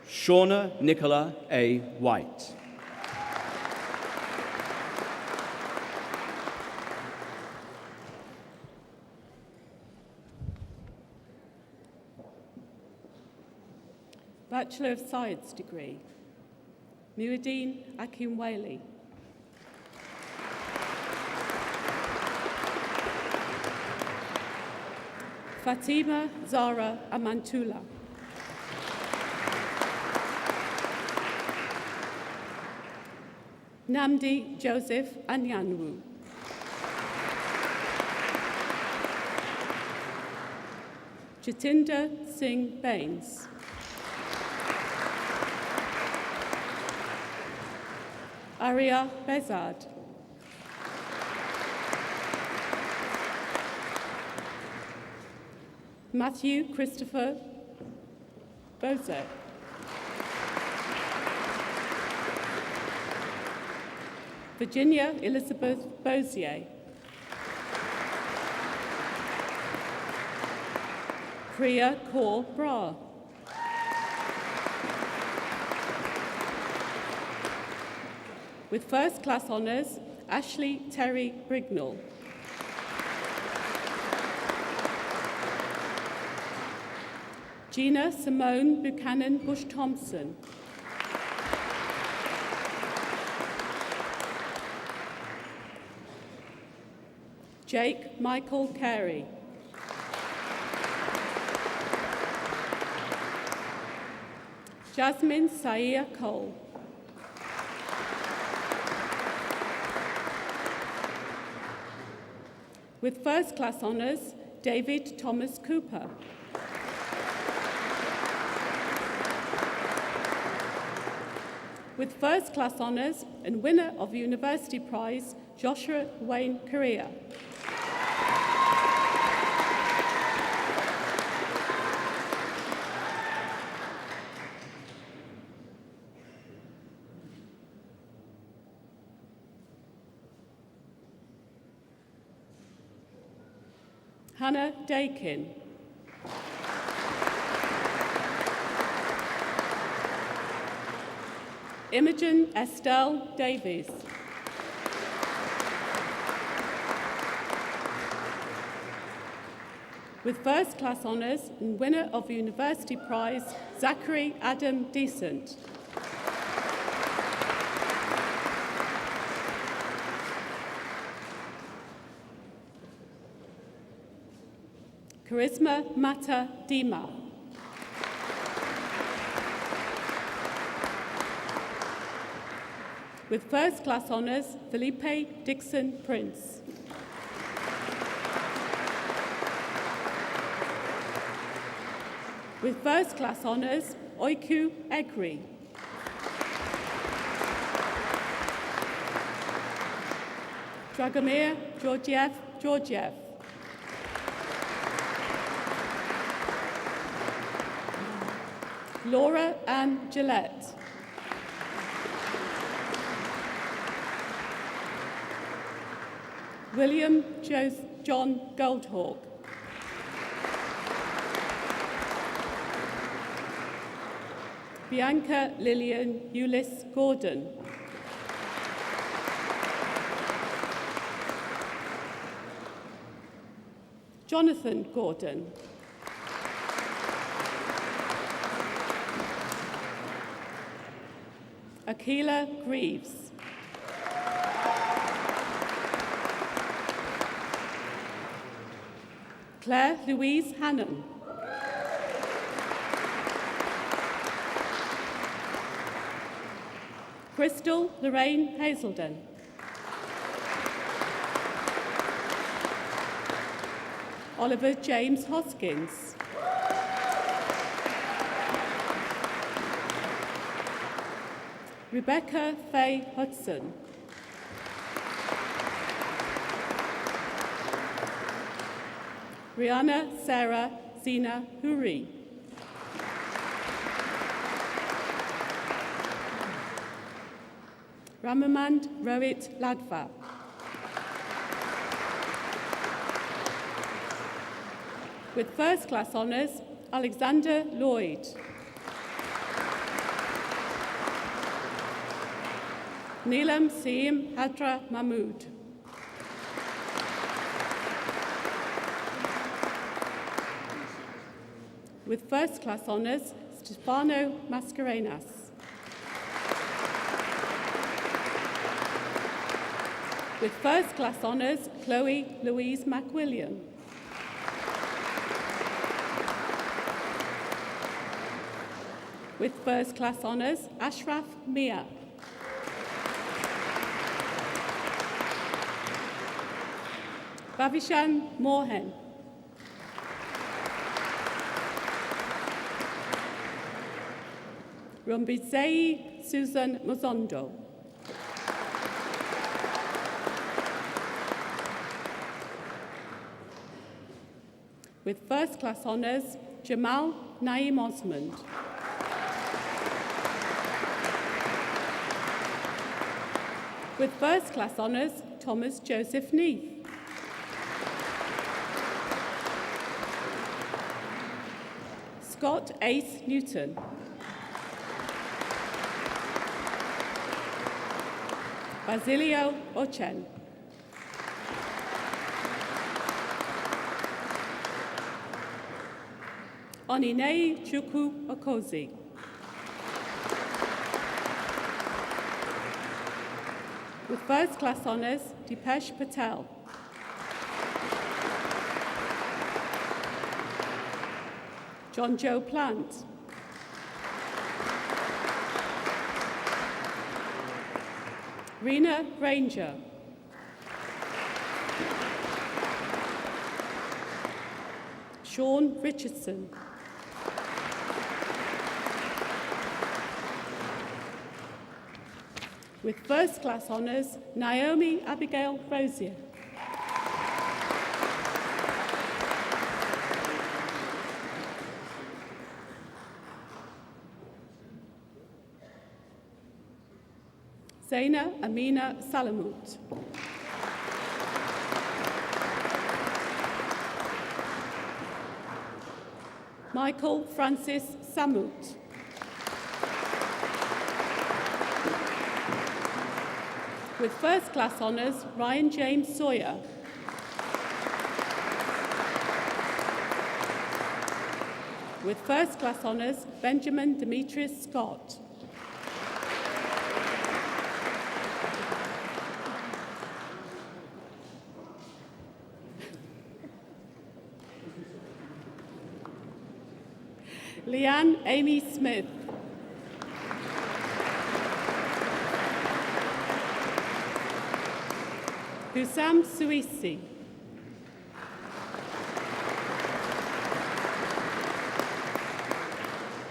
Shauna Nicola A. White. Bachelor of Science degree, Muad'Din Akinwale. Fatima Zara Amantula. Namdi Joseph Anyanwu. Jatinder Singh Bains. Arya Bezad. Matthew Christopher Bose. Virginia Elizabeth Bozier. Priya Kaur Bra. With first class honours, Ashley Terry Brignall. Gina Simone Buchanan Bush-Thompson. Jake Michael Carey. Jasmine Saia Cole. With first class honours, David Thomas Cooper. With first class honours and winner of the University Prize, Joshua Wayne Correa. Hannah Dakin. Imogen Estelle Davies. With first class honours and winner of the University Prize, Zachary Adam Decent. Charisma Mata Dima. With first class honours, Felipe Dixon Prince. With first class honours, Oiku Egri. Dragomir Georgiev. Laura Ann Gillette. William John Goldhawk. Bianca Lillian Euless Gordon. Jonathan Gordon. Akila Greaves. Claire Louise Hannon. Crystal Lorraine Hazelden. Oliver James Hoskins. Rebecca Faye Hudson. Rihanna Sarah Zina Huri. Ramamand Rohit Ladva. With first class honours, Alexander Lloyd. Neelam Seem Hadra Mahmood. With first class honours, Stefano Mascarenas. With first class honours, Chloe Louise McWilliam. With first class honours, Ashraf Mia. Bavishan Mohan. Rombizei Susan Mozondo. With first class honours, Jamal Naeem Osmond. With first class honours, Thomas Joseph Neath. Scott Ace Newton. Basilio Ochen. Onine Chukwu Okozi. With first class honours, Dipesh Patel. John Joe Plant, Rena Granger, Sean Richardson, with first class honours, Naomi Abigail Rosier. Zaina Amina Salamut. Michael Francis Samut. With first class honours, Ryan James Sawyer. With first class honours, Benjamin Demetrius Scott. Leanne Amy Smith. Hussam Suisi.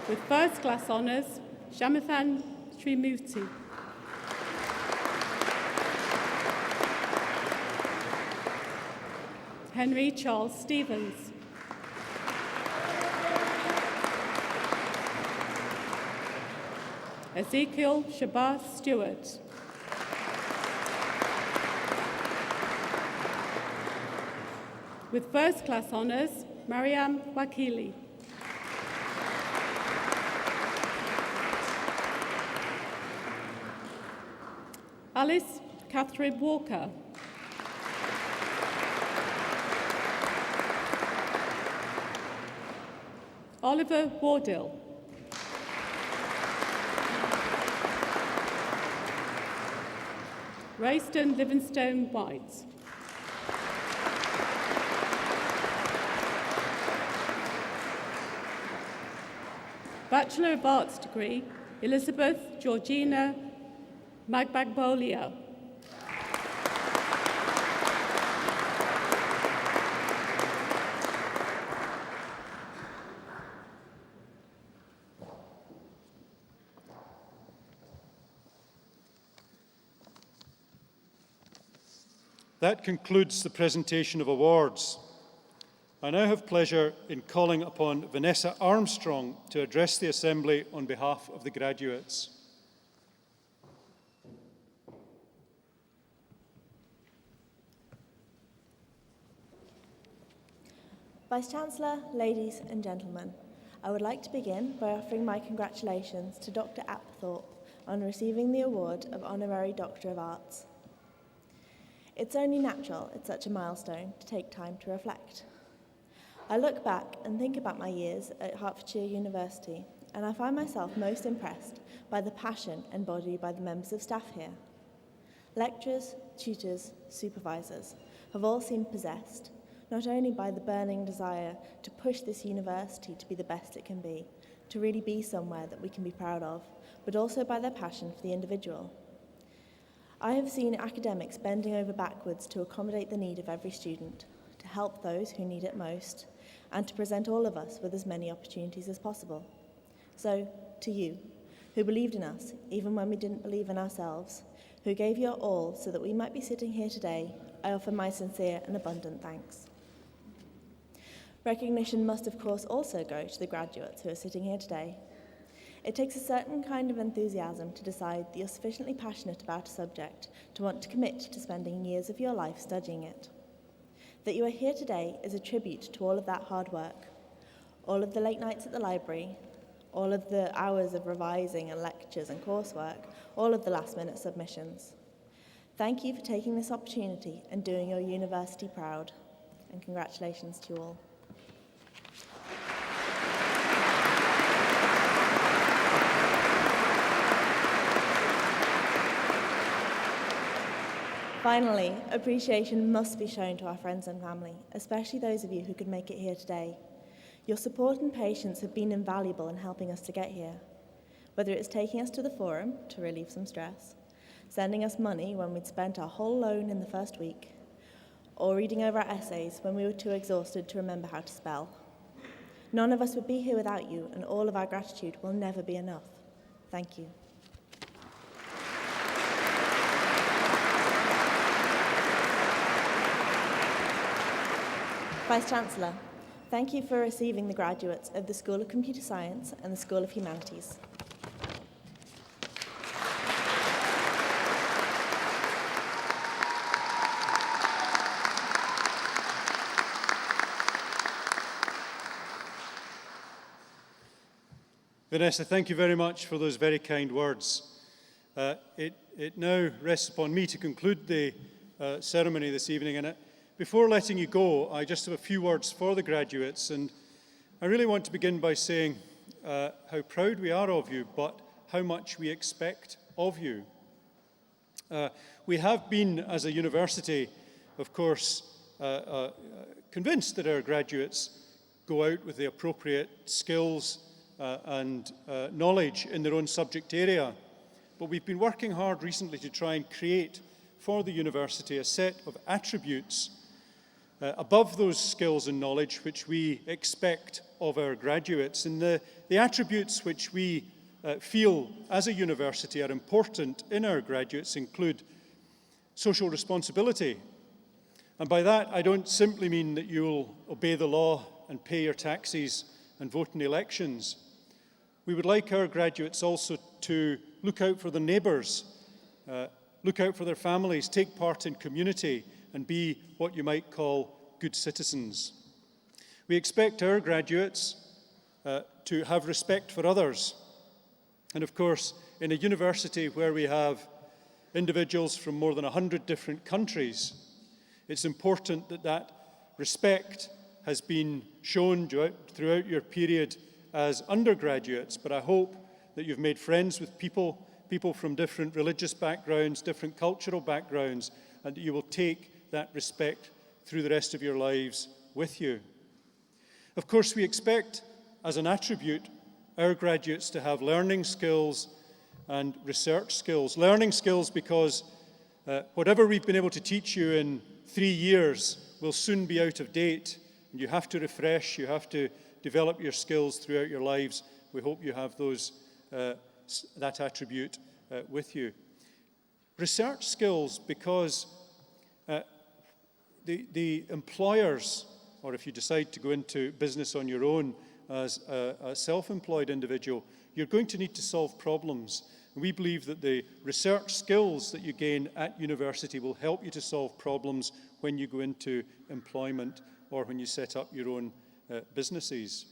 With first class honours, Shamathan Trimuti. Henry Charles Stevens. Ezekiel Shabazz Stewart. With first class honours, Mariam Wakili. Alice Catherine Walker. Oliver Wardill. Rayston Livingstone White. Bachelor of Arts degree, Elizabeth Georgina Magbagbolia. That concludes the presentation of awards. I now have pleasure in calling upon Vanessa Armstrong to address the Assembly on behalf of the graduates. Vice-Chancellor, ladies and gentlemen, I would like to begin by offering my congratulations to Dr. Apthorpe on receiving the award of Honorary Doctor of Arts. It's only natural at such a milestone to take time to reflect. I look back and think about my years at Hertfordshire University, and I find myself most impressed by the passion embodied by the members of staff here. Lecturers, tutors, supervisors have all seemed possessed, not only by the burning desire to push this university to be the best it can be, to really be somewhere that we can be proud of, but also by their passion for the individual. I have seen academics bending over backwards to accommodate the need of every student, to help those who need it most, and to present all of us with as many opportunities as possible. So, to you, who believed in us, even when we didn't believe in ourselves, who gave your all so that we might be sitting here today, I offer my sincere and abundant thanks. Recognition must, of course, also go to the graduates who are sitting here today. It takes a certain kind of enthusiasm to decide that you're sufficiently passionate about a subject to want to commit to spending years of your life studying it. That you are here today is a tribute to all of that hard work, all of the late nights at the library, all of the hours of revising and lectures and coursework, all of the last-minute submissions. Thank you for taking this opportunity and doing your university proud, and congratulations to you all. Finally, appreciation must be shown to our friends and family, especially those of you who could make it here today. Your support and patience have been invaluable in helping us to get here, whether it's taking us to the forum to relieve some stress, sending us money when we'd spent our whole loan in the first week, or reading over our essays when we were too exhausted to remember how to spell. None of us would be here without you, and all of our gratitude will never be enough. Thank you. Vice-Chancellor, thank you for receiving the graduates of the School of Computer Science and the School of Humanities. Vanessa, thank you very much for those very kind words. It now rests upon me to conclude the ceremony this evening, and before letting you go, I just have a few words for the graduates, and I really want to begin by saying how proud we are of you, but how much we expect of you. We have been, as a university, of course, convinced that our graduates go out with the appropriate skills and knowledge in their own subject area. But we've been working hard recently to try and create for the university a set of attributes above those skills and knowledge which we expect of our graduates. And the attributes which we feel as a university are important in our graduates include social responsibility. And by that, I don't simply mean that you'll obey the law and pay your taxes and vote in elections. We would like our graduates also to look out for their neighbours, look out for their families, take part in community, and be what you might call good citizens. We expect our graduates to have respect for others. And of course, in a university where we have individuals from more than 100 different countries, it's important that that respect has been shown throughout your period as undergraduates, but I hope that you've made friends with people from different religious backgrounds, different cultural backgrounds, and that you will take that respect through the rest of your lives with you. Of course, we expect, as an attribute, our graduates to have learning skills and research skills. Learning skills because whatever we've been able to teach you in 3 years will soon be out of date, and you have to refresh, you have to develop your skills throughout your lives. We hope you have that attribute with you. Research skills because the employers, or if you decide to go into business on your own as a self-employed individual, you're going to need to solve problems. And we believe that the research skills that you gain at university will help you to solve problems when you go into employment or when you set up your own businesses.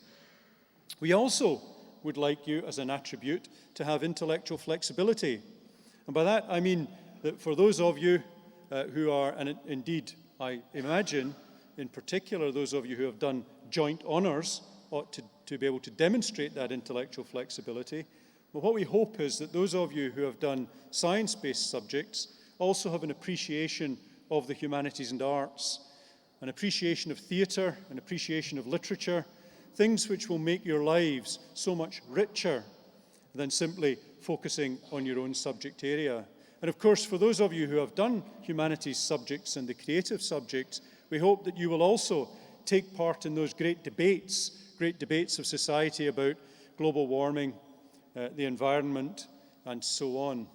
We also would like you, as an attribute, to have intellectual flexibility. And by that, I mean that for those of you who are, and indeed, I imagine, in particular, those of you who have done joint honours ought to be able to demonstrate that intellectual flexibility. But what we hope is that those of you who have done science-based subjects also have an appreciation of the humanities and arts, an appreciation of theatre, an appreciation of literature, things which will make your lives so much richer than simply focusing on your own subject area. And of course, for those of you who have done humanities subjects and the creative subjects, we hope that you will also take part in those great debates of society about global warming, the environment, and so on.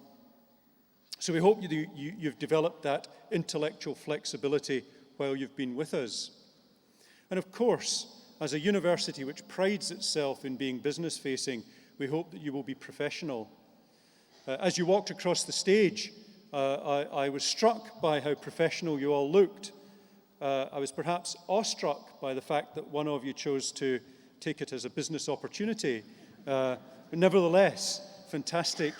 So we hope you've developed that intellectual flexibility while you've been with us. And of course, as a university which prides itself in being business-facing, we hope that you will be professional. As you walked across the stage, I was struck by how professional you all looked. I was perhaps awestruck by the fact that one of you chose to take it as a business opportunity. But nevertheless, fantastic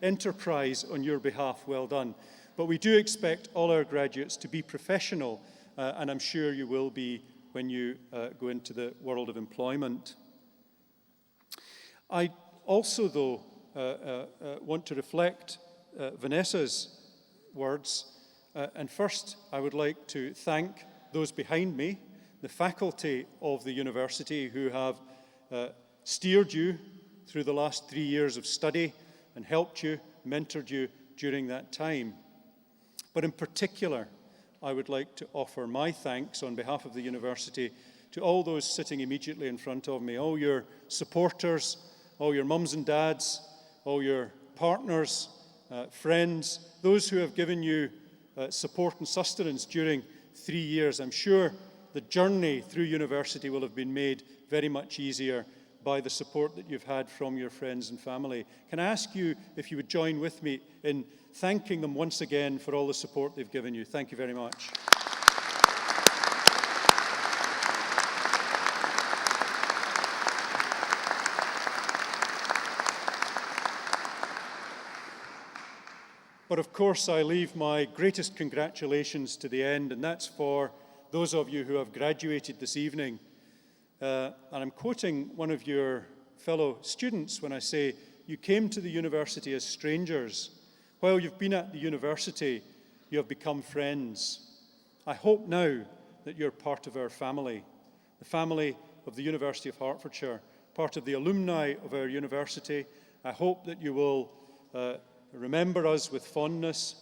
enterprise on your behalf, well done. But we do expect all our graduates to be professional, and I'm sure you will be when you go into the world of employment. I also, though, want to reflect Vanessa's words. And first, I would like to thank those behind me, the faculty of the university who have steered you through the last 3 years of study and helped you, mentored you during that time. But in particular, I would like to offer my thanks on behalf of the university to all those sitting immediately in front of me, all your supporters, all your mums and dads, all your partners, friends, those who have given you support and sustenance during 3 years. I'm sure the journey through university will have been made very much easier by the support that you've had from your friends and family. Can I ask you if you would join with me in thanking them once again for all the support they've given you? Thank you very much. But of course, I leave my greatest congratulations to the end, and that's for those of you who have graduated this evening. And I'm quoting one of your fellow students when I say, you came to the university as strangers. While you've been at the university, you have become friends. I hope now that you're part of our family, the family of the University of Hertfordshire, part of the alumni of our university. I hope that you will remember us with fondness.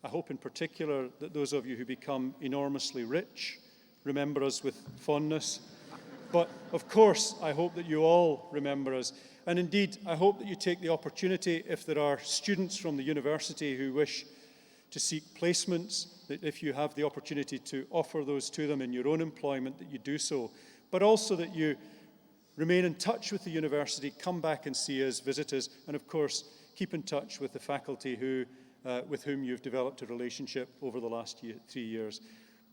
I hope in particular that those of you who become enormously rich remember us with fondness. But of course, I hope that you all remember us. And indeed, I hope that you take the opportunity, if there are students from the university who wish to seek placements, that if you have the opportunity to offer those to them in your own employment, that you do so. But also that you remain in touch with the university, come back and see us, visit us, and of course, keep in touch with the faculty with whom you've developed a relationship over the last 3 years.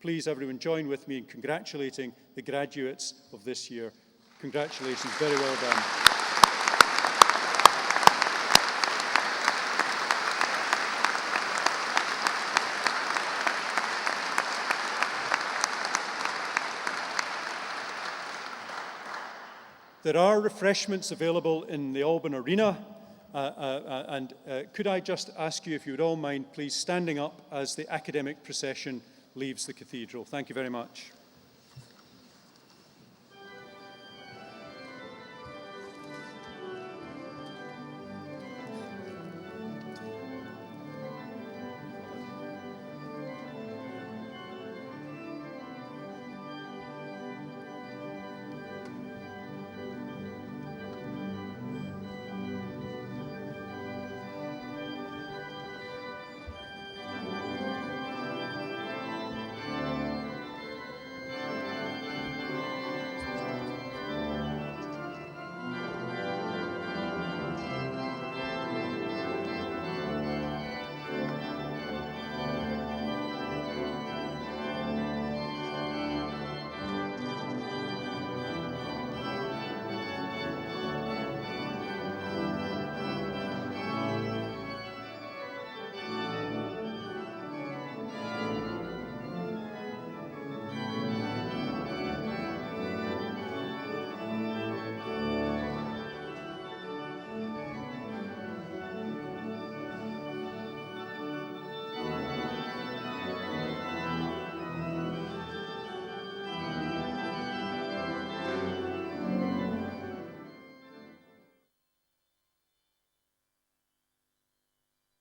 Please, everyone, join with me in congratulating the graduates of this year. Congratulations, very well done. There are refreshments available in the Alban Arena. Could I just ask you, if you would all mind, please standing up as the academic procession leaves the cathedral. Thank you very much.